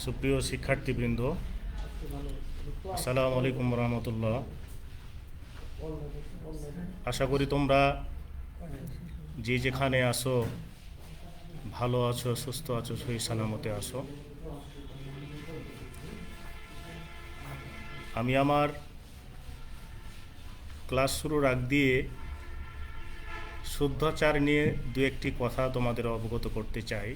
সুপ্রিয় শিক্ষার্থীবৃন্দ, আসসালামু আলাইকুম রহমতুল্লাহ। আশা করি তোমরা যে যেখানে আসো ভালো আছো, সুস্থ আছো, সহি সালামতে আছো। আমি আমার ক্লাস শুরুর আগ দিয়ে শুদ্ধাচার নিয়ে দু একটি কথা তোমাদের অবগত করতে চাই।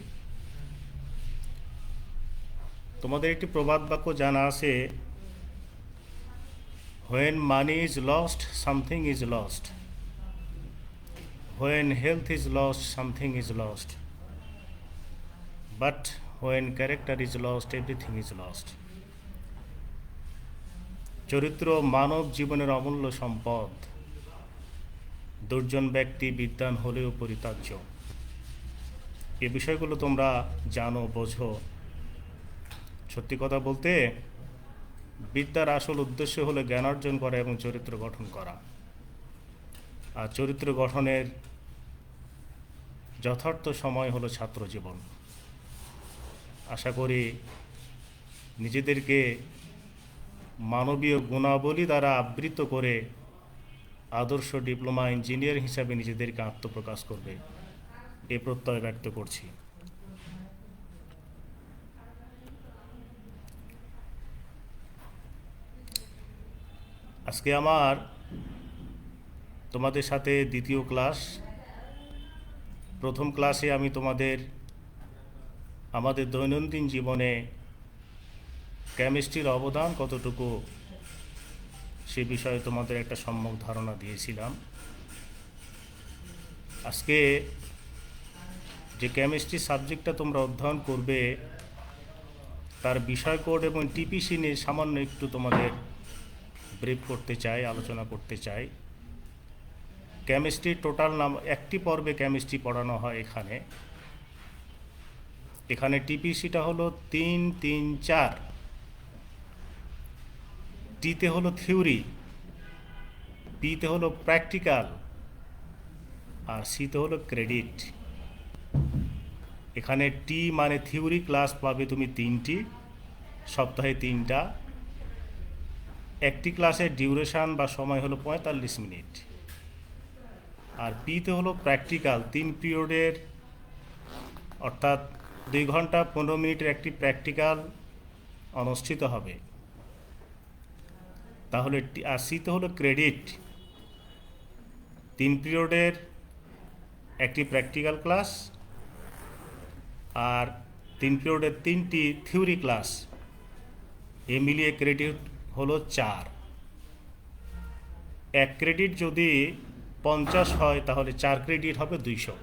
তোমাদের একটি প্রবাদ বাক্য জানা আছে, when money is lost, something is lost. When health is lost, something is lost. But when character is lost, everything is lost. চরিত্র মানব জীবনের অমূল্য সম্পদ। দুর্জন ব্যক্তি বিদ্বান হলেও পরিত্যাজ্য। এ বিষয়গুলো তোমরা জানো, বোঝো। সত্যি কথা বলতে বিদ্যার আসল উদ্দেশ্য হলো জ্ঞান অর্জন করা এবং চরিত্র গঠন করা। আর চরিত্র গঠনের যথার্থ সময় হলো ছাত্র জীবন। আশা করি নিজেদেরকে মানবীয় গুণাবলী দ্বারা আবৃত করে আদর্শ ডিপ্লোমা ইঞ্জিনিয়ার হিসাবে নিজেদেরকে আত্মপ্রকাশ করবে, এ প্রত্যয় ব্যক্ত করছি। আজকে আমার তোমাদের সাথে দ্বিতীয় ক্লাস। প্রথম ক্লাসে আমি আমাদের দৈনন্দিন জীবনে কেমিস্ট্রির অবদান কতটুকু সে বিষয়ে তোমাদের একটা সম্যক ধারণা দিয়েছিলাম। আজকে যে কেমিস্ট্রি সাবজেক্টটা তোমরা অধ্যয়ন করবে তার বিষয় কোড এবং টিপিসি নিয়ে সামান্য একটু তোমাদের ব্রিফ করতে চাই, আলোচনা করতে চাই। কেমিস্ট্রি টোটাল একটি পর্বে কেমিস্ট্রি পড়ানো হয় এখানে টিপিসিটা হলো 3, 3, 4। টিতে হলো থিওরি, পিতে হলো প্র্যাকটিক্যাল, আর সিতে হলো ক্রেডিট। এখানে টি মানে থিওরি ক্লাস পাবে তুমি 3টি, সপ্তাহে 3টা। একটি ক্লাসের ডিউরেশন বা সময় হলো 45 মিনিট। আর পিতে হলো প্র্যাকটিক্যাল, 3 পিরিয়ডের, অর্থাৎ 2 ঘন্টা 15 মিনিটের একটি প্র্যাকটিক্যাল অনুষ্ঠিত হবে। তাহলে আর সিতে হলো ক্রেডিট, 3 পিরিয়ডের একটি প্র্যাকটিক্যাল ক্লাস আর 3 পিরিয়ডের 3টি থিওরি ক্লাস, এ মিলিয়ে ক্রেডিট হলো 4। 1 ক্রেডিট যদি 50 হয় তাহলে 4 ক্রেডিট হবে 200,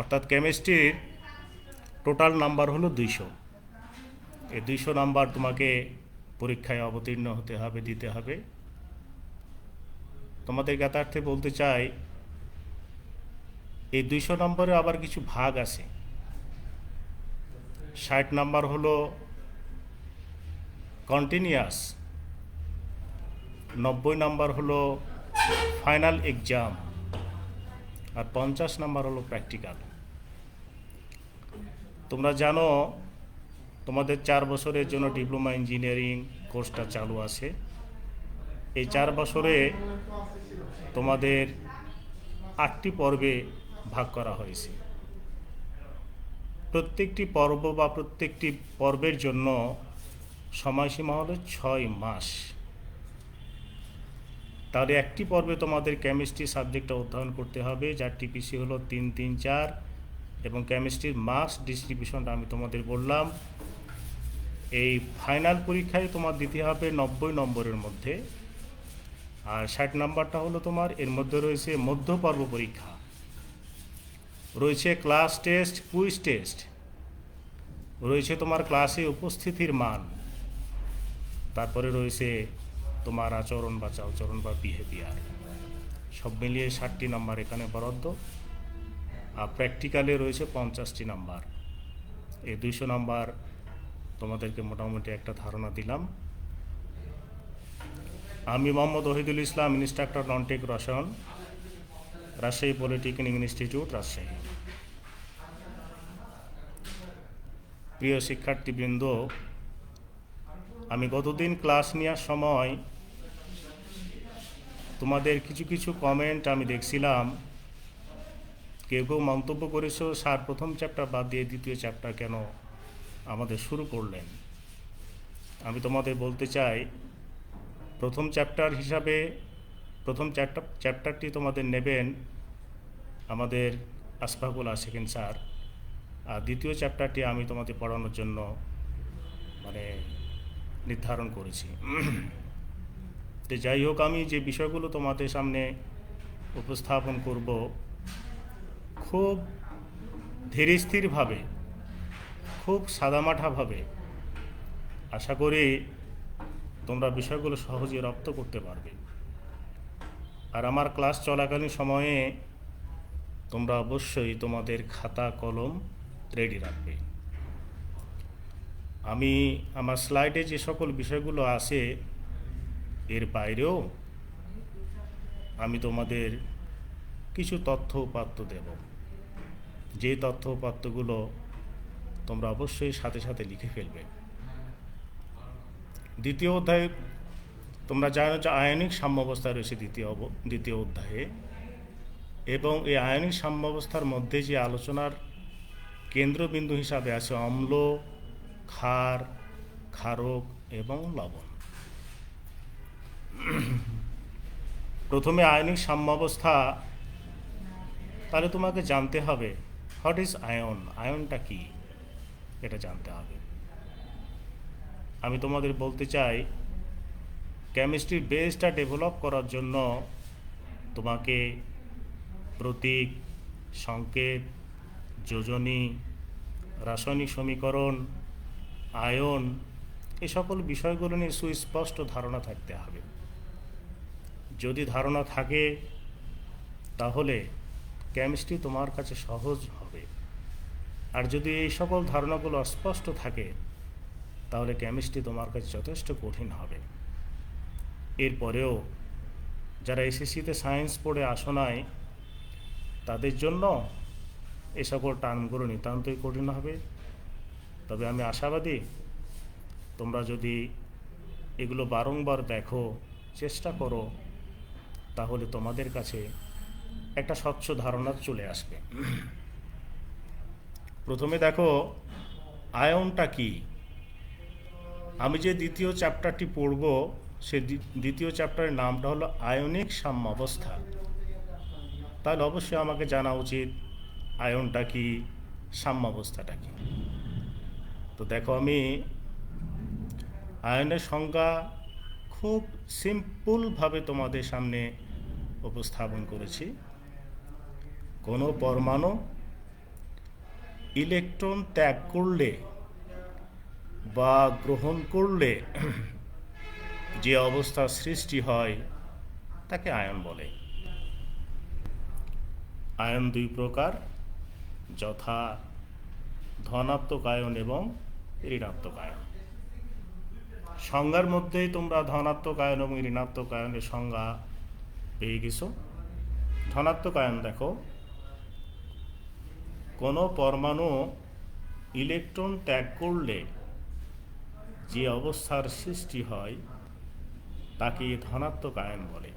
অর্থাৎ কেমিস্ট্রির টোটাল নাম্বার হলো 200। এই 200 নাম্বার তোমাকে পরীক্ষায় অবতীর্ণ হতে হবে, দিতে হবে। তোমাদের জ্ঞাতার্থে বলতে চাই, এই 200 নম্বরে আবার কিছু ভাগ আছে। 60 নাম্বার হলো কন্টিনিউয়াস, 90 নাম্বার হলো ফাইনাল এক্সাম, আর 50 নাম্বার হলো প্র্যাকটিক্যাল। তোমরা জানো তোমাদের 4 বছরের জন্য ডিপ্লোমা ইঞ্জিনিয়ারিং কোর্সটা চালু আছে। এই 4 বছরে তোমাদের 8টি পর্বে ভাগ করা হয়েছে। প্রত্যেকটি পর্ব বা প্রত্যেকটি পর্বের জন্য সময়সীমা হলো 6 মাস। তাহলে একটি পর্বে তোমাদের কেমিস্ট্রি সাবজেক্টটা অধ্যয়ন করতে হবে, যার টিপিসি হলো 3, 3, 4, এবং কেমিস্ট্রির মার্কস ডিস্ট্রিবিউশনটা আমি তোমাদের বললাম। এই ফাইনাল পরীক্ষায় তোমার দিতে হবে 90 নম্বরের মধ্যে, আর 60 নাম্বারটা হলো তোমার, এর মধ্যে রয়েছে মধ্যপর্ব পরীক্ষা, রয়েছে ক্লাস টেস্ট, কুইজ টেস্ট, রয়েছে তোমার ক্লাসে উপস্থিতির মান, তারপরে রয়েছে তোমার আচরণ বা চালচরণ বা বিহেভিয়ার। সব মিলিয়ে 60টি নাম্বার এখানে বরাদ্দ। আর প্র্যাকটিক্যালে রয়েছে 50টি নাম্বার। এই 200 নাম্বার তোমাদেরকে মোটামুটি একটা ধারণা দিলাম। আমি মোহাম্মদ ওহিদুল ইসলাম, ইনস্ট্রাক্টর নন টেক রসায়ন, রাজশাহী পলিটেকনিক ইনস্টিটিউট, রাজশাহী। প্রিয় শিক্ষার্থীবৃন্দ, আমি গতদিন ক্লাস নেওয়ার সময় তোমাদের কিছু কিছু কমেন্ট আমি দেখছিলাম। কেউ কেউ মন্তব্য করেছো, স্যার প্রথম চ্যাপ্টার বাদ দিয়ে দ্বিতীয় চ্যাপ্টার কেন আমাদের শুরু করলেন। আমি তোমাদের বলতে চাই, প্রথম চ্যাপ্টার হিসাবে প্রথম চ্যাপ্টারটি তোমাদের নেবেন আমাদের আশফাকুল আশিকিন স্যার, আর দ্বিতীয় চ্যাপ্টারটি আমি তোমাদের পড়ানোর জন্য নির্ধারণ করেছি। তো যাই হোক, আমি যে বিষয়গুলো তোমাদের সামনে উপস্থাপন করব খুব ধীরস্থিরভাবে, খুব সাদামাঠাভাবে, আশা করি তোমরা বিষয়গুলো সহজে রপ্ত করতে পারবে। আর আমার ক্লাস চলাকালীন সময়ে তোমরা অবশ্যই তোমাদের খাতা কলম রেডি রাখবে। আমি আমার স্লাইডে যে সকল বিষয়গুলো আছে এর বাইরেও আমি তোমাদের কিছু তথ্য উপাত্ত দেব, যে তথ্য উপাত্তগুলো তোমরা অবশ্যই সাথে সাথে লিখে ফেলবে। দ্বিতীয় অধ্যায়ে তোমরা জানো যে আয়নিক সাম্যাবস্থা রয়েছে দ্বিতীয় অধ্যায়ে, এবং এই আয়নিক সাম্যাবস্থার মধ্যে যে আলোচনার কেন্দ্রবিন্দু হিসাবে আছে অম্ল, ক্ষার, ক্ষারক এবং লবণ। প্রথমে আয়নিক সাম্যাবস্থা, তাহলে তোমাকে জানতে হবে হোয়াট ইজ আয়ন, আয়নটা কি এটা জানতে হবে। আমি তোমাদের বলতে চাই, কেমিস্ট্রির বেসটা ডেভেলপ করার জন্য তোমাকে প্রতীক, সংকেত, যোজনী, রাসায়নিক সমীকরণ, আয়ন, এই সকল বিষয়গুলো নিয়ে সুস্পষ্ট ধারণা থাকতে হবে। যদি ধারণা থাকে তাহলে কেমিস্ট্রি তোমার কাছে সহজ হবে, আর যদি এই সকল ধারণাগুলো অস্পষ্ট থাকে তাহলে কেমিস্ট্রি তোমার কাছে যথেষ্ট কঠিন হবে। এরপরেও যারা এসএসসিতে সায়েন্স পড়ে আসো নাই, তাদের জন্য এই সকল টার্মগুলো নিতান্তই কঠিন হবে। তবে আমি আশাবাদী, তোমরা যদি এগুলো বারংবার দেখো, চেষ্টা করো, তাহলে তোমাদের কাছে একটা স্বচ্ছ ধারণা চলে আসবে। প্রথমে দেখো আয়নটা কি। আমি যে দ্বিতীয় চ্যাপ্টারটি পড়ব, সে দ্বিতীয় চ্যাপ্টারের নামটা হলো আয়নিক সাম্যাবস্থা। তাহলে অবশ্যই আমাকে জানা উচিত আয়নটা কি, সাম্যাবস্থাটা কি। তো দেখো, আমি আয়নের সংজ্ঞা খুব সিম্পলভাবে তোমাদের সামনে উপস্থাপন করেছি। কোনো পরমাণু ইলেকট্রন ত্যাগ করলে বা গ্রহণ করলে যে অবস্থার সৃষ্টি হয় তাকে আয়ন বলে। আয়ন দুই প্রকার, যথা ধনাত্মক আয়ন এবং ঋণাত্মক আয়ন। সংজ্ঞার মধ্যেই তোমরা ধনাত্মক আয়ন এবং ঋণাত্মক আয়নের সংজ্ঞা পেয়ে গেছো। ধনাত্মক আয়ন দেখো, কোনো পরমাণু ইলেকট্রন ত্যাগ করলে যে অবস্থার সৃষ্টি হয় তাকে ধনাত্মক আয়ন বলে।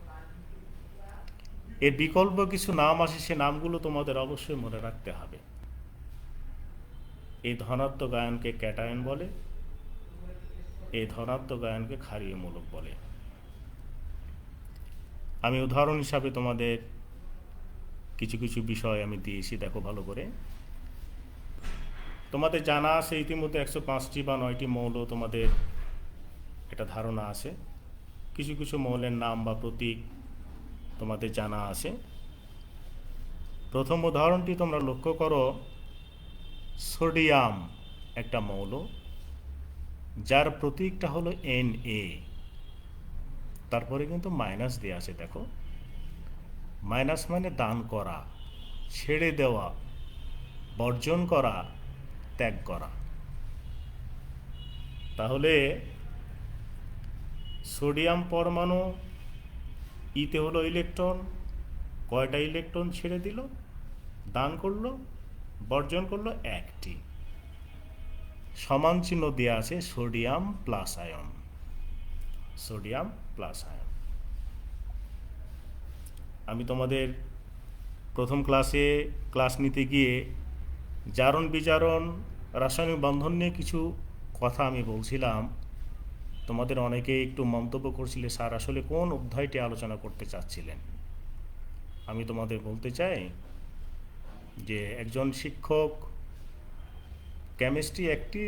এর বিকল্প কিছু নাম আছে, সে নামগুলো তোমাদের অবশ্যই মনে রাখতে হবে। এই ধনাত্মক আয়নকে ক্যাটায়ন বলে, এই ধনাত্মক আয়নকে ক্ষারীয় মূলক বলে। আমি উদাহরণ হিসাবে তোমাদের কিছু কিছু বিষয় আমি দিয়েছি, দেখো ভালো করে। তোমাদের জানা আছে ইতিমধ্যে 105টি বা 9টি মৌল, তোমাদের এটা ধারণা আছে। কিছু কিছু মৌলের নাম বা প্রতীক তোমাদের জানা আছে। প্রথম উদাহরণটি তোমরা লক্ষ্য করো, সোডিয়াম একটা মৌল, যার প্রতীকটা হলো Na। তারপরে কিন্তু মাইনাস দেওয়া আছে, দেখো মাইনাস মানে দান করা, ছেড়ে দেওয়া, বর্জন করা, ত্যাগ করা। তাহলে সোডিয়াম পরমাণু ইতে হলো ইলেকট্রন, কয়টা ইলেকট্রন ছেড়ে দিল, দান করলো, বর্জন করলো একটি। সমান চিহ্ন দেওয়া আছে sodium plus ion, sodium plus ion. আমি তোমাদের প্রথম ক্লাস নিতে গিয়ে জারণ বিজারণ রাসায়নিক বন্ধন নিয়ে কিছু কথা আমি বলছিলাম। তোমাদের অনেকে একটু মন্তব্য করছিলে, স্যার আসলে কোন অধ্যায়টি আলোচনা করতে চাচ্ছিলেন। আমি তোমাদের বলতে চাই যে একজন শিক্ষক কেমিস্ট্রি একটি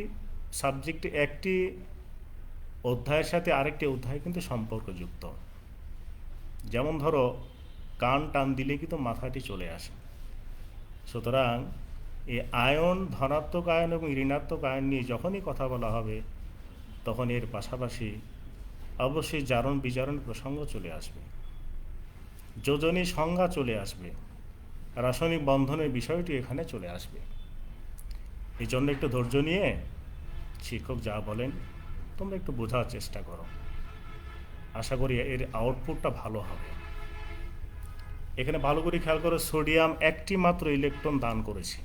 সাবজেক্টে একটি অধ্যায়ের সাথে আরেকটি অধ্যায় কিন্তু সম্পর্কযুক্ত। যেমন ধরো কান টান দিলে কিন্তু মাথাটি চলে আসে। সুতরাং এই আয়ন, ধনাত্মক আয়ন এবং ঋণাত্মক আয়ন নিয়ে যখনই কথা বলা হবে তখন এর পাশাপাশি অবশ্যই জারণ বিজারণ প্রসঙ্গ চলে আসবে, যোজনী সংজ্ঞা চলে আসবে, রাসায়নিক বন্ধনের বিষয়টি এখানে চলে আসবে। এই জন্য একটু ধৈর্য নিয়ে শিক্ষক যা বলেন তোমরা একটু বোঝার চেষ্টা করো। আশা করি এর আউটপুটটা ভালো হবে। এখানে ভালো করে খেয়াল করো, সোডিয়াম একটি মাত্র ইলেকট্রন দান করেছে।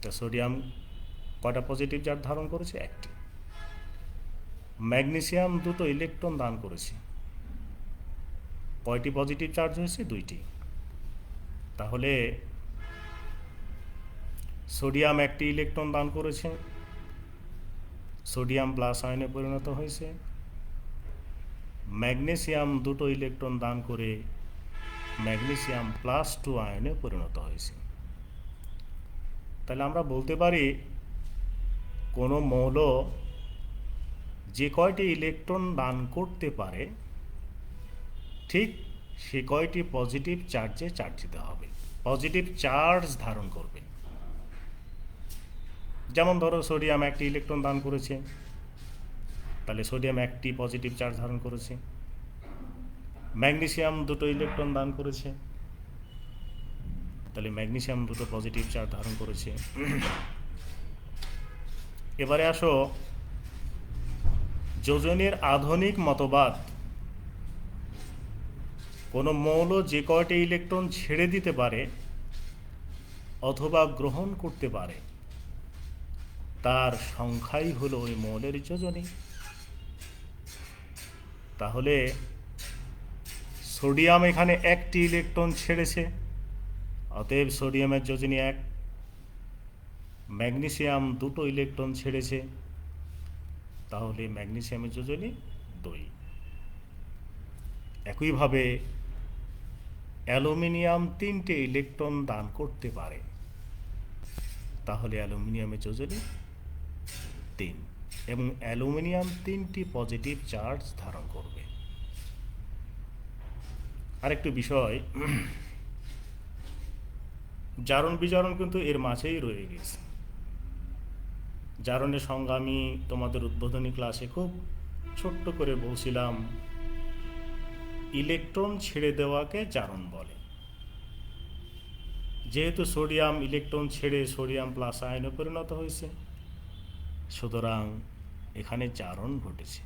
তা সোডিয়াম কয়টা পজিটিভ চার্জ ধারণ করেছে? একটি। ম্যাগনেসিয়াম দুটো ইলেকট্রন দান করেছে, কয়টি পজিটিভ চার্জ হয়েছে? দুইটি। তাহলে সোডিয়াম একটি ইলেকট্রন দান করেছে, সোডিয়াম প্লাস আয়নে পরিণত হয়েছে। ম্যাগনেসিয়াম দুটো ইলেকট্রন দান করে ম্যাগনেসিয়াম প্লাস 2 আয়নে পরিণত হয়েছে। তাহলে আমরা বলতে পারি কোনো মৌল যে কয়টি ইলেকট্রন দান করতে পারে ঠিক সে কয়টি পজিটিভ চার্জে চার্জিত হবে, পজিটিভ চার্জ ধারণ করবে। যেমন ধরো সোডিয়াম একটি ইলেকট্রন দান করেছে, তাহলে সোডিয়াম একটি পজিটিভ চার্জ ধারণ করেছে। ম্যাগনেসিয়াম দুটো ইলেকট্রন দান করেছে, তাহলে ম্যাগনেসিয়াম দুটো পজিটিভ চার্জ ধারণ করেছে। এবারে আসো যোজনের আধুনিক মতবাদ। কোনো মৌল যে কয়টি ইলেকট্রন ছেড়ে দিতে পারে অথবা গ্রহণ করতে পারে তার সংখ্যাই হলো ওই মৌলের যোজনী। তাহলে সোডিয়াম এখানে একটি ইলেকট্রন ছেড়েছে, অতএব সোডিয়ামের যোজনী 1। ম্যাগনেসিয়াম দুটো ইলেকট্রন ছেড়েছে, তাহলে ম্যাগনেসিয়ামের যোজনী 2। একইভাবে অ্যালুমিনিয়াম 3টে ইলেকট্রন দান করতে পারে, তাহলে অ্যালুমিনিয়ামের যোজনী 3 এবং অ্যালুমিনিয়াম 3টি পজিটিভ চার্জ ধারণ করবে। আরেকটু বিষয়, জারণ বিজারণ কিন্তু এর মাঝেই রয়ে গেছে। জারণের সংজ্ঞা আমি তোমাদের উদ্বোধনী ক্লাসে খুব ছোট্ট করে বলছিলাম, ইলেকট্রন ছেড়ে দেওয়াকে জারণ বলে। যেহেতু সোডিয়াম ইলেকট্রন ছেড়ে সোডিয়াম প্লাস আয়নে পরিণত হয়েছে, সুতরাং এখানে জারণ ঘটেছে।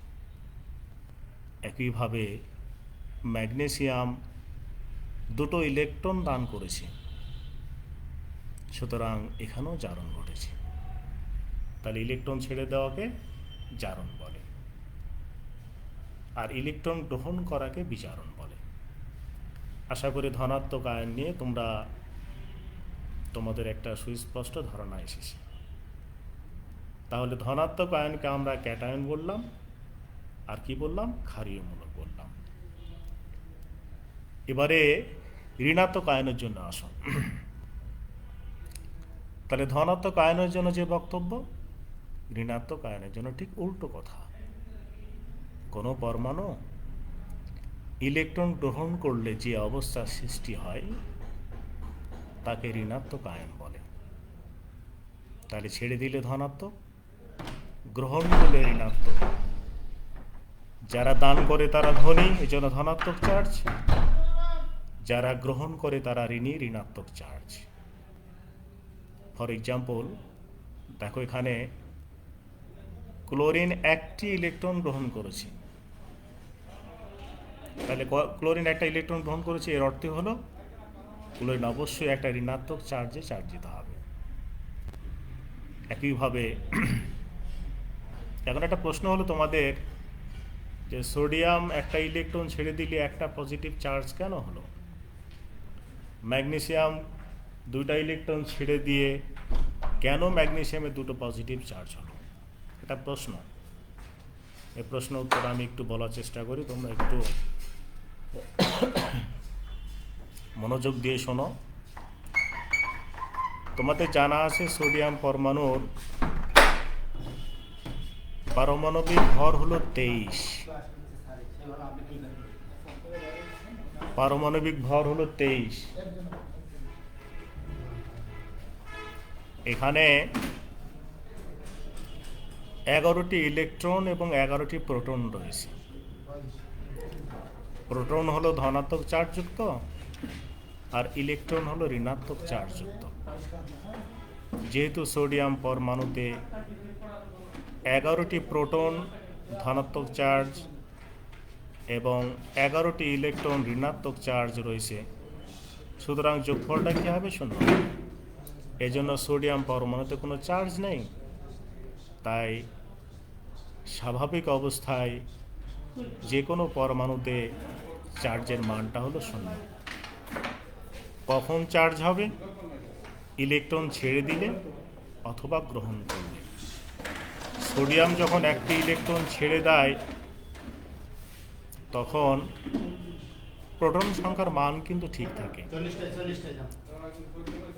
একইভাবে ম্যাগনেসিয়াম দুটো ইলেকট্রন দান করেছে, সুতরাং এখানেও জারণ ঘটেছে। তাহলে ইলেকট্রন ছেড়ে দেওয়াকে জারণ বলে, আর ইলেকট্রন গ্রহণ করাকে বিজারণ বলে। আশা করি ধনাত্মক আয়ন নিয়ে তোমাদের একটা সুস্পষ্ট ধারণা এসেছে। তাহলে ধনাত্মক আয়নকে আমরা ক্যাটায়ন বললাম, আর কি বললাম? ক্ষারীয়মূলক বললাম। এবারে ঋণাত্মক আয়নের জন্য আসুন। তাহলে ধনাত্মক আয়নের জন্য যে বক্তব্য, ঋণাত্মক আয়নের জন্য ঠিক উল্টো কথা। কোনো পরমাণু ইলেকট্রন গ্রহণ করলে যে অবস্থার সৃষ্টি হয় তাকে ঋণাত্মক আয়ন বলে। তাহলে ছেড়ে দিলে ধনাত্মক, গ্রহণ করলে ঋণাত্মক। যারা দান করে তারা ধনী, এজন্য ধনাত্মক চার্জ। যারা গ্রহণ করে তারা ঋণী, ঋণাত্মক চার্জ। ফর এক্সাম্পল, দেখো এখানে ক্লোরিন একটি ইলেকট্রন গ্রহণ করেছে। তাহলে ক্লোরিন একটা ইলেকট্রন গ্রহণ করেছে, এর অর্থ হলো ক্লোরিন অবশ্যই একটা ঋণাত্মক চার্জে চার্জিত হবে। একইভাবে এখন একটা প্রশ্ন হলো তোমাদের যে সোডিয়াম একটা ইলেকট্রন ছেড়ে দিলে একটা পজিটিভ চার্জ কেন হলো, ম্যাগনেসিয়াম দুইটা ইলেকট্রন ছেড়ে দিয়ে কেন ম্যাগনেসিয়ামে দুটো পজিটিভ চার্জ হলো, এটা প্রশ্ন। এই প্রশ্ন উত্তর আমি একটু বলার চেষ্টা করি, তোমরা একটু মনোযোগ দিয়ে শোনো। তোমাদের জানা আছে সোডিয়াম পরমাণুর পারমাণবিক ভর হলো 23, পারমাণবিক ভর হলো 23। এখানে 11টি ইলেকট্রন এবং 11টি প্রোটন রয়েছে। প্রোটন হলো ধনাত্মক চার্জযুক্ত আর ইলেকট্রন হলো ঋণাত্মক চার্জযুক্ত। যেহেতু সোডিয়াম পরমাণুতে 11টি প্রোটন ধনাত্মক চার্জ এবং 11টি ইলেকট্রন ঋণাত্মক চার্জ রয়েছে, সুতরাং যোগফলটা কী হবে? 0। এই জন্য সোডিয়াম পরমাণুতে কোনো চার্জ নেই, তাই স্বাভাবিক অবস্থায় যে কোনো পরমাণুতে চার্জের মানটা হলো 0। কখন চার্জ হবে? ইলেকট্রন ছেড়ে দিলে অথবা গ্রহণ করলে। সোডিয়াম যখন একটি ইলেকট্রন ছেড়ে দেয় তখন প্রোটন সংখ্যার মান কিন্তু ঠিক থাকে।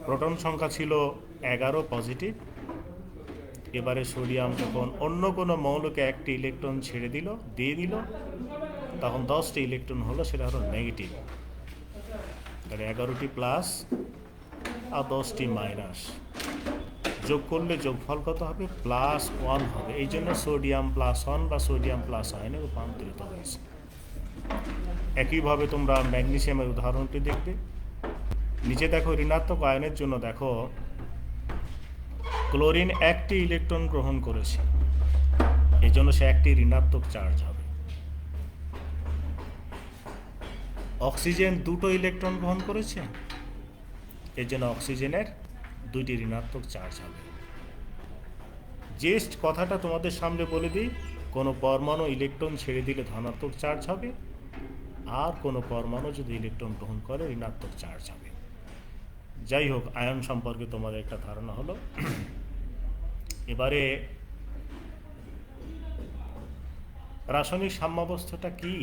প্রোটন সংখ্যা ছিল 11 পজিটিভ। এবারে সোডিয়াম যখন অন্য কোনো মৌলকে একটি ইলেকট্রন ছেড়ে দিয়ে দিল তখন 10টি ইলেকট্রন হলো, সেটা হলো নেগেটিভ। তাহলে 11টি প্লাস আর 10টি মাইনাস, যোগ করলে যোগফল কত হবে? +1 হবে। এই জন্য সোডিয়াম +1 বা সোডিয়াম প্লাস আয়নে রূপান্তরিত হয়েছে। একইভাবে তোমরা ম্যাগনেসিয়ামের উদাহরণটি দেখবে। নিচে দেখো ঋণাত্মক আয়নের জন্য দেখো ক্লোরিন একটি ইলেকট্রন গ্রহণ করেছে, এই জন্য সে একটি ঋণাত্মক চার্জ হবে। অক্সিজেন দুটো ইলেকট্রন গ্রহণ করেছে, এই জন্য অক্সিজেনের 2টি ঋণাত্মক চার্জ হবে। জাস্ট কথাটা তোমাদের সামনে বলে দিই, কোনো পরমাণু ইলেকট্রন ছেড়ে দিলে ধনাত্মক চার্জ হবে, আর কোনো পরমাণু যদি ইলেকট্রন গ্রহণ করে ঋণাত্মক চার্জ হবে। যাই হোক, আয়ন সম্পর্কে তোমাদের একটা ধারণা হলো। এবারে রাসায়নিক সাম্যাবস্থাটা কি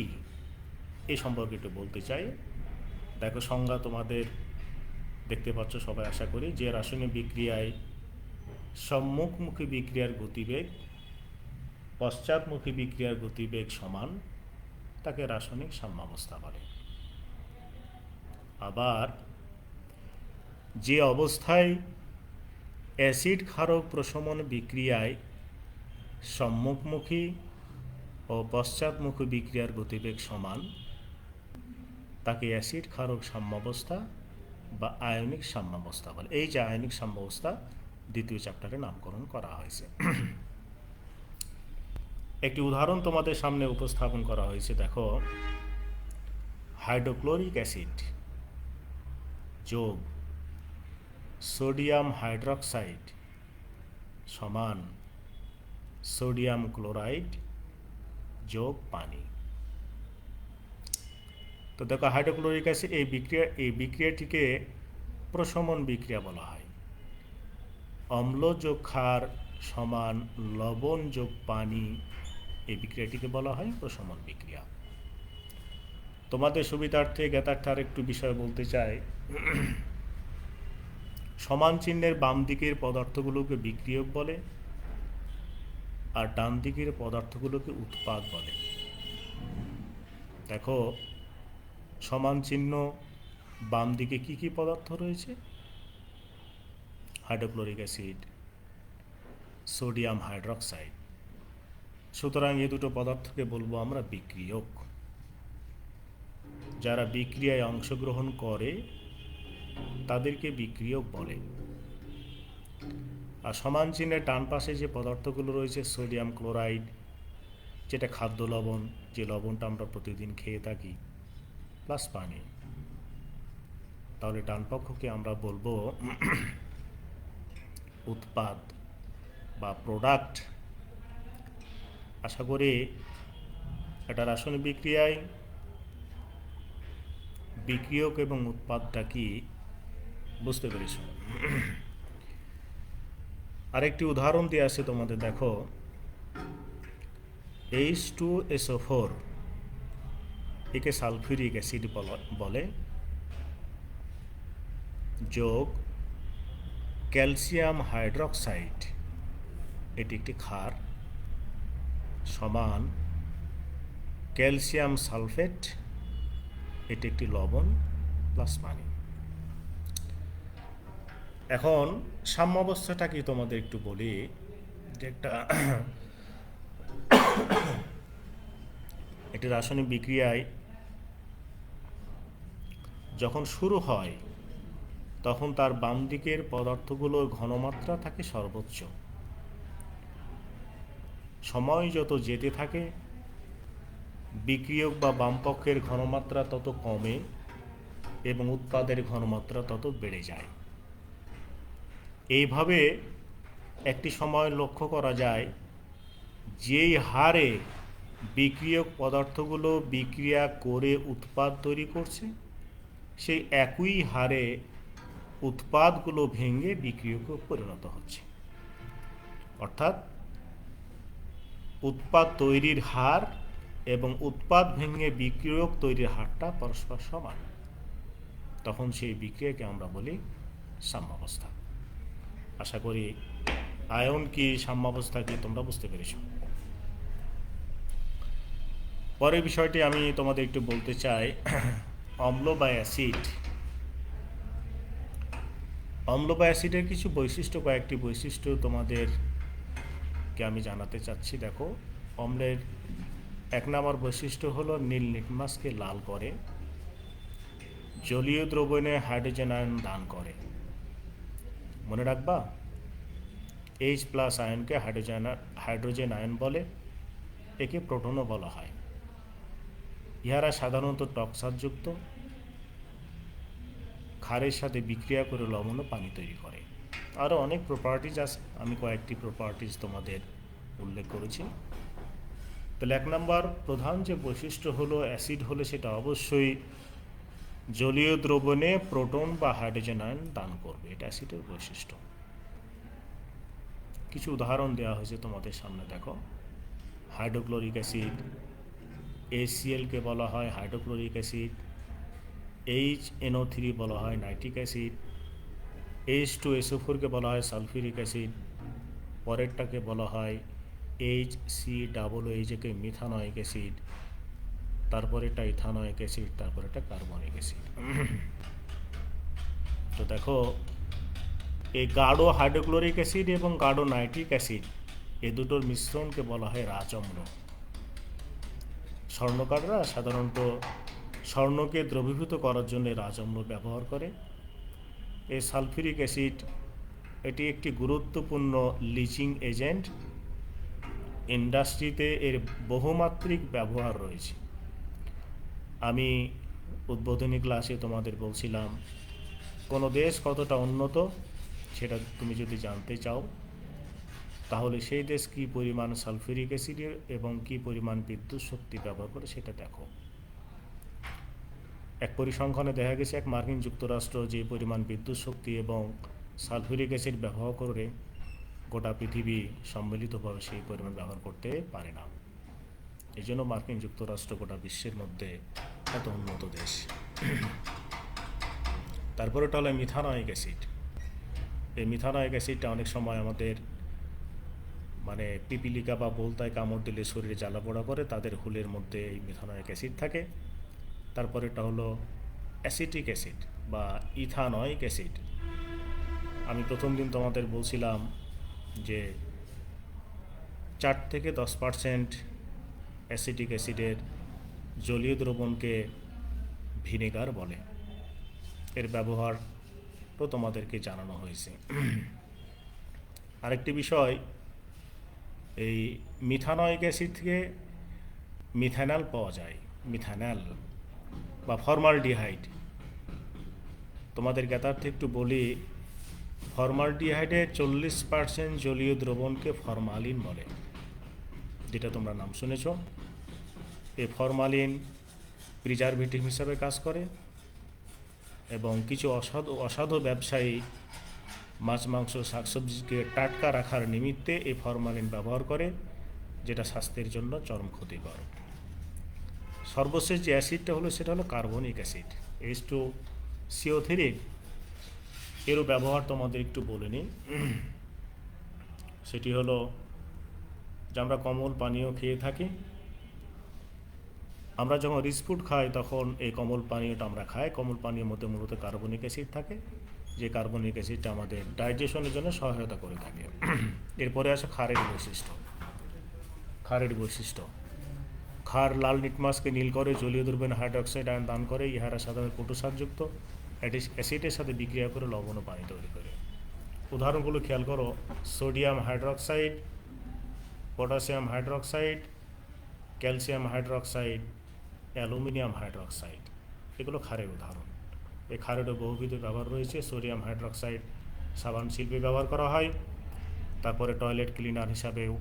এই সম্পর্কে একটু বলতে চাই। দেখো সংজ্ঞা তোমাদের দেখতে পাচ্ছ সবাই আশা করি, যে রাসায়নিক বিক্রিয়ায় সম্মুখমুখী বিক্রিয়ার গতিবেগ পশ্চাৎমুখী বিক্রিয়ার গতিবেগ সমান, তাকে রাসায়নিক সাম্যাবস্থা বলে। আবার যে অবস্থায় অ্যাসিড ক্ষারক প্রশমন বিক্রিয়ায় সম্মুখমুখী ও পশ্চাৎমুখী বিক্রিয়ার গতিবেগ সমান, তাকে অ্যাসিড ক্ষারক সাম্যাবস্থা বা আয়নিক সাম্যাবস্থা বলে। এই যে আয়নিক সাম্যাবস্থা দ্বিতীয় চ্যাপ্টারে নামকরণ করা হয়েছে। একটি উদাহরণ তোমাদের সামনে উপস্থাপন করা হয়েছে। দেখো, হাইড্রোক্লোরিক অ্যাসিড যোগ সোডিয়াম হাইড্রক্সাইড সমান সোডিয়াম ক্লোরাইড যোগ পানি। তো দেখো, হাইড্রোক্লোরিক অ্যাসিড এই বিক্রিয়াটিকে প্রশমন বিক্রিয়া বলা হয়। অম্ল যোগ ক্ষার সমান লবণ যোগ পানি, এই বিক্রিয়াটিকে বলা হয় প্রশমন বিক্রিয়া। তোমাদের সুবিধার্থে জ্ঞাতার্থে আর একটু বিষয় বলতে চাই। সমান চিহ্নের বাম দিকের পদার্থগুলোকে বিক্রিয়ক বলে, আর ডান দিকের পদার্থগুলোকে উৎপাদ বলে। দেখো, সমান চিহ্ন বাম দিকে কি কি পদার্থ রয়েছে? Hydrochloric acid, sodium hydroxide. সুতরাং এই দুটো পদার্থকে বলবো আমরা বিক্রিয়ক। যারা বিক্রিয়ায় অংশগ্রহণ করে তাদেরকে বিক্রিয়ক বলে। আর সমান চিহ্নের ডান পাশে যে পদার্থগুলো রয়েছে, সোডিয়াম ক্লোরাইড, যেটা খাদ্য লবণ, যে লবণটা আমরা প্রতিদিন খেয়ে থাকি, প্লাস পানি, তাহলে ডান পক্ষকে আমরা বলবো উৎপাদ। বা প্রোডাক্ট। আশা করি এটা রাসায়নিক বিক্রিয়ায় বিক্রিয়ক এবং উৎপাদটা কি বুঝতে পেরেছ। আরেকটি উদাহরণ দিয়ে আছে তোমাদের, দেখো H2SO4 একে সালফিউরিক অ্যাসিড বলে, যোগ ক্যালসিয়াম হাইড্রক্সাইড এটি একটি ক্ষার, সমান ক্যালসিয়াম সালফেট এটি একটি লবণ প্লাস পানি। এখন সাম্যাবস্থাটা কি তোমাদের একটু বলি, যে একটি রাসায়নিক বিক্রিয়ায় যখন শুরু হয় তখন তার বাম দিকের পদার্থগুলোর ঘনমাত্রা থাকে সর্বোচ্চ। সময় যত যেতে থাকে বিক্রিয়ক বা বামপক্ষের ঘনমাত্রা তত কমে এবং উৎপাদের ঘনমাত্রা তত বেড়ে যায়। এইভাবে একটি সময় লক্ষ্য করা যায়, যেই হারে বিক্রিয়ক পদার্থগুলো বিক্রিয়া করে উৎপাদ তৈরি করছে, সেই একই হারে উৎপাদগুলো ভেঙে বিক্রিয়কে পরিণত হচ্ছে। অর্থাৎ উৎপাদ তৈরির হার এবং উৎপাদ ভেঙে বিক্রিয়ক তৈরির হারটা পরস্পর সমান, তখন সেই বিক্রিয়াকে আমরা বলি সাম্যাবস্থা। আশা করি আয়ন কি সাম্যাবস্থা কি তোমরা বুঝতে পেরেছ। পরের বিষয়টি আমি তোমাদের একটু বলতে চাই, অম্ল বা অ্যাসিড। অম্ল বা অ্যাসিডের কিছু বৈশিষ্ট্য, কয়েকটি বৈশিষ্ট্য তোমাদেরকে আমি জানাতে চাচ্ছি। দেখো, অম্লের 1 নম্বর বৈশিষ্ট্য হলো নীল লিটমাসকে লাল করে, জলীয় দ্রবণে হাইড্রোজেন আয়ন দান করে। মনে রাখবা, H+ আয়নকে হাইড্রোজেন আয়ন বলে, একে প্রোটনও বলা হয়। ইহারা সাধারণত টক্সারযুক্ত, ক্ষারের সাথে বিক্রিয়া করে লবণ ও পানি তৈরি করে। আরও অনেক প্রপার্টিজ আছে, আমি কয়েকটি প্রপার্টিজ তোমাদের উল্লেখ করেছি। তাহলে 1 নম্বর প্রধান যে বৈশিষ্ট্য হলো অ্যাসিড হলে সেটা অবশ্যই জলীয় দ্রবণে প্রোটন বা হাইড্রোজেন আয়ন দান করবে, এটা অ্যাসিডের বৈশিষ্ট্য। কিছু উদাহরণ দেওয়া হয়েছে তোমাদের সামনে, দেখো হাইড্রোক্লোরিক অ্যাসিড, HCl-কে বলা হয় হাইড্রোক্লোরিক অ্যাসিড, HNO3 বলা হয় নাইট্রিক অ্যাসিড, H2SO4-কে বলা হয় সালফিউরিক অ্যাসিড, পরেরটাকে বলা হয় HCOOH-কে মিথানোয়িক অ্যাসিড, তারপরে এটা ইথানোয়িক অ্যাসিড, তারপরে এটা কার্বনিক অ্যাসিড। তো দেখো, এই গাঢ় হাইড্রোক্লোরিক অ্যাসিড এবং গাঢ় নাইট্রিক অ্যাসিড এ দুটোর মিশ্রণকে বলা হয় রাজঅম্ল। স্বর্ণকাররা সাধারণত স্বর্ণকে দ্রবীভূত করার জন্য রাজঅম্ল ব্যবহার করে। এই সালফিউরিক অ্যাসিড এটি একটি গুরুত্বপূর্ণ লিচিং এজেন্ট। ইন্ডাস্ট্রিতে এর বহুমাত্রিক ব্যবহার রয়েছে। আমি উদ্বোধনী ক্লাসে তোমাদের বলছিলাম, কোনো দেশ কতটা উন্নত সেটা তুমি যদি জানতে চাও, তাহলে সেই দেশ কী পরিমাণ সালফিউরিক অ্যাসিড এবং কী পরিমাণ বিদ্যুৎ শক্তি ব্যবহার করে সেটা দেখো। এক পরিসংখ্যানে দেখা গেছে, মার্কিন যুক্তরাষ্ট্র যে পরিমাণ বিদ্যুৎ শক্তি এবং সালফিউরিক অ্যাসিড ব্যবহার করে গোটা পৃথিবী সম্মিলিতভাবে সেই পরিমাণ ব্যবহার করতে পারে না। এই জন্য মার্কিন যুক্তরাষ্ট্র গোটা বিশ্বের মধ্যে এত উন্নত দেশ। তারপরে এটা হলো মিথানোয়িক অ্যাসিড। এই মিথানোয়িক অ্যাসিডটা অনেক সময় আমাদের পিপিলিকা বা বোলতায় কামড় দিলে শরীরে জ্বালা পোড়া করে, তাদের হুলের মধ্যে এই মিথানোয়িক অ্যাসিড থাকে। তারপরে এটা হলো অ্যাসিটিক অ্যাসিড বা ইথানোয়িক অ্যাসিড। আমি প্রথম দিন তোমাদের বলছিলাম যে 4 থেকে 10% অ্যাসিটিক অ্যাসিডের জলীয় দ্রবণকে ভিনেগার বলে। এর ব্যবহার তো তোমাদেরকে জানানো হয়েছে। আরেকটি বিষয়, এই মিথানোয়িক অ্যাসিড থেকে মিথানল পাওয়া যায়, মিথানল বা ফর্মালডিহাইড। তোমাদের জ্ঞাতার্থে একটু বলি, ফর্মালডিহাইডের 40% জলীয় দ্রবণকে ফরমালিন বলে, যেটা তোমরা নাম শুনেছ। এই ফরমালিন প্রিজারভেটিভ হিসাবে কাজ করে এবং কিছু অসাধু ব্যবসায়ী মাছ, মাংস, শাকসবজিকে টাটকা রাখার নিমিত্তে এই ফরমালিন ব্যবহার করে, যেটা স্বাস্থ্যের জন্য চরম ক্ষতিকর। সর্বশেষ যে অ্যাসিডটা হলো সেটা হলো কার্বনিক অ্যাসিড, H2CO3। এরও ব্যবহার তোমাদের একটু বলে নিই। সেটি হলো যে আমরা কমল পানীয় খেয়ে থাকি। আমরা যখন রিচ ফুড খাই তখন এই কমল পানীয়টা আমরা খাই। কমল পানীয়ের মধ্যে মূলত কার্বনিক অ্যাসিড থাকে, যে কার্বনিক অ্যাসিডটা আমাদের ডাইজেশনের জন্য সহায়তা করে থাকে। এরপরে আসে ক্ষারের বৈশিষ্ট্য। ক্ষার লাল লিটমাসকে নীল করে, জলীয় দ্রবণে হাইড্রোক্সাইড আয়ন দান করে। ইহারা সাধারণত কটুসারযুক্ত অ্যাসিডের সাথে বিক্রিয়া করে লবণ ও পানি তৈরি করে। উদাহরণগুলো খেয়াল করো: sodium hydroxide, potassium hydroxide, calcium hydroxide, aluminium hydroxide. এগুলো ক্ষারের উদাহরণ। এই ক্ষারেরও বহুবিধ ব্যবহার রয়েছে। সোডিয়াম হাইড্রোক্সাইড সাবান শিল্পে ব্যবহার করা হয়, তারপরে টয়লেট ক্লিনার হিসাবেও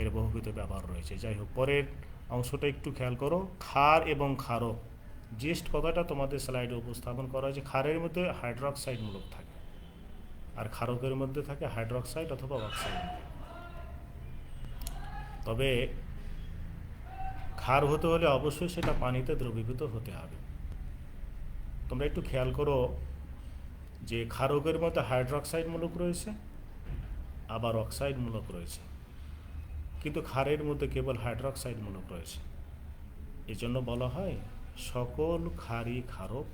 এর বহুবিধ ব্যবহার রয়েছে। যাই হোক, পরের অংশটা একটু খেয়াল করো। ক্ষার এবং ক্ষারক, জিস্ট কথাটা তোমাদের স্লাইডে উপস্থাপন করা হয়েছে। ক্ষারের মধ্যে হাইড্রোক্সাইড মূলক থাকে, আর ক্ষারকের মধ্যে থাকে হাইড্রোক্সাইড অথবা অক্সাইড। তবে ক্ষার হতে হলে অবশ্যই সেটা পানিতে দ্রবীভূত হতে হবে। তোমরা একটু খেয়াল করো যে ক্ষারকের মধ্যে হাইড্রোক্সাইড মূলক রয়েছে, আবার অক্সাইড মূলক রয়েছে, কিন্তু ক্ষারের মধ্যে কেবল হাইড্রোক্সাইড মূলক রয়েছে। এজন্য বলা হয় সকল ক্ষারই ক্ষারক,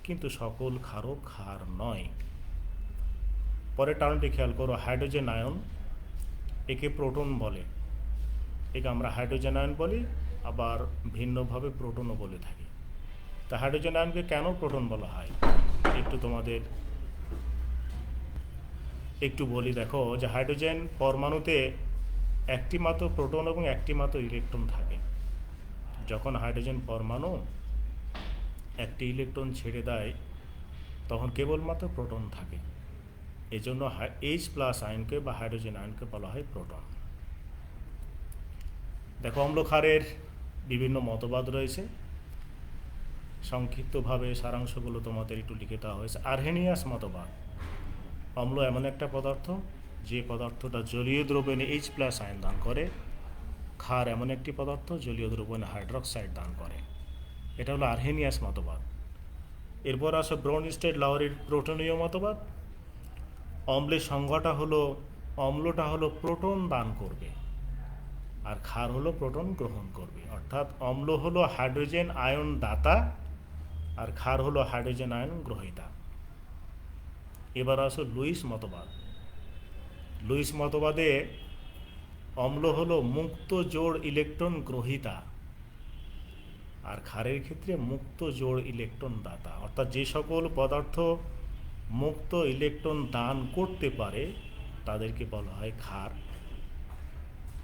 কিন্তু সকল ক্ষারক ক্ষার নয়। পরের টার্মটি খেয়াল করো, হাইড্রোজেন আয়ন। একে প্রোটন বলে। একে আমরা হাইড্রোজেন আয়ন বলি, আবার ভিন্নভাবে প্রোটনও বলে থাকি। তা হাইড্রোজেন আয়নকে কেন প্রোটন বলা হয় একটু তোমাদের একটু বলি। দেখো যে হাইড্রোজেন পরমাণুতে একটি মাত্র প্রোটন এবং একটি মাত্র ইলেকট্রন থাকে। যখন হাইড্রোজেন পরমাণু একটি ইলেকট্রন ছেড়ে দেয় তখন কেবলমাত্র প্রোটন থাকে। এজন্য H+ আয়নকে বা হাইড্রোজেন আয়নকে বলা হয় প্রোটন। দেখো, অম্লক্ষারের বিভিন্ন মতবাদ রয়েছে। সংক্ষিপ্তভাবে সারাংশগুলো তোমাদের একটু লিখে দেওয়া হয়েছে। আর্হেনিয়াস মতবাদ: অম্ল এমন একটা পদার্থ যে পদার্থটা জলীয় দ্রবণে H+ আয়ন দান করে। ক্ষার এমন একটি পদার্থ জলীয় দ্রবণে হাইড্রোক্সাইড দান করে। এটা হলো আর্হেনিয়াস মতবাদ। এরপর আসে ব্রনস্টেড লাউরির প্রোটনীয় মতবাদ। অম্লের সংজ্ঞাটা হলো, অম্লটা হলো প্রোটন দান করবে আর ক্ষার হলো প্রোটন গ্রহণ করবে। অর্থাৎ অম্ল হলো হাইড্রোজেন আয়ন দাতা আর ক্ষার হলো হাইড্রোজেন আয়ন গ্রহীতা। এবার আসো লুইস মতবাদ। লুইস মতবাদে অম্ল হলো মুক্ত জোড় ইলেকট্রন গ্রহীতা আর ক্ষারের ক্ষেত্রে মুক্ত জোড় ইলেকট্রন দাতা। অর্থাৎ যে সকল পদার্থ মুক্ত ইলেকট্রন দান করতে পারে তাদেরকে বলা হয় ক্ষার,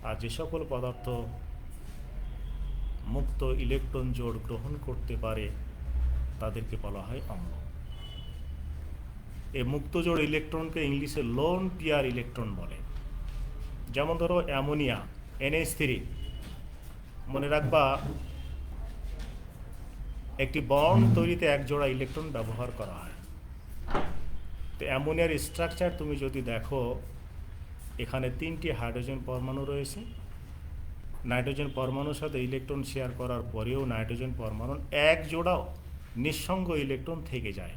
আর যে সকল পদার্থ মুক্ত ইলেকট্রন জোড় গ্রহণ করতে পারে তাদেরকে বলা হয় অম্ল। এই মুক্ত জোড় ইলেকট্রনকে ইংলিশে লোন পেয়ার ইলেকট্রন বলে। যেমন ধরো অ্যামোনিয়া NH3, মনে রাখবা একটি বন্ড তৈরিতে এক জোড়া ইলেকট্রন ব্যবহার করা হয়। তো অ্যামোনিয়ার স্ট্রাকচার তুমি যদি দেখো, এখানে 3টি হাইড্রোজেন পরমাণু রয়েছে। নাইট্রোজেন পরমাণুর সাথে ইলেকট্রন শেয়ার করার পরেও নাইট্রোজেন পরমাণুর এক জোড়া নিঃসঙ্গ ইলেকট্রন থেকে যায়।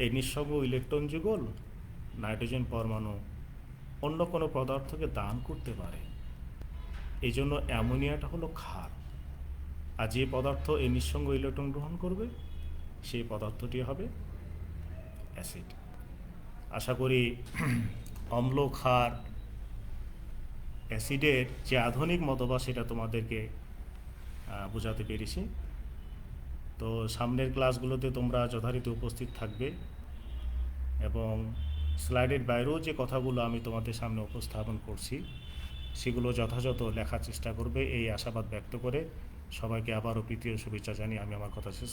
এই নিঃসঙ্গ ইলেকট্রন যুগল নাইট্রোজেন পরমাণু অন্য কোনো পদার্থকে দান করতে পারে। এই জন্য অ্যামোনিয়াটা হলো ক্ষার, আর যে পদার্থ এই নিঃসঙ্গ ইলেকট্রন গ্রহণ করবে সেই পদার্থটি হবে অ্যাসিড। আশা করি অম্ল, ক্ষার, অ্যাসিডের যে আধুনিক মতবাদ সেটা তোমাদেরকে বোঝাতে পেরেছি। তো সামনের ক্লাসগুলোতে তোমরা যথারীতি উপস্থিত থাকবে এবং স্লাইডের বাইরেও যে কথাগুলো আমি তোমাদের সামনে উপস্থাপন করছি সেগুলো যথাযথ লেখার চেষ্টা করবে, এই আশাবাদ ব্যক্ত করে সবাইকে আবারও প্রীতি ও শুভেচ্ছা জানিয়ে আমি আমার কথা শেষ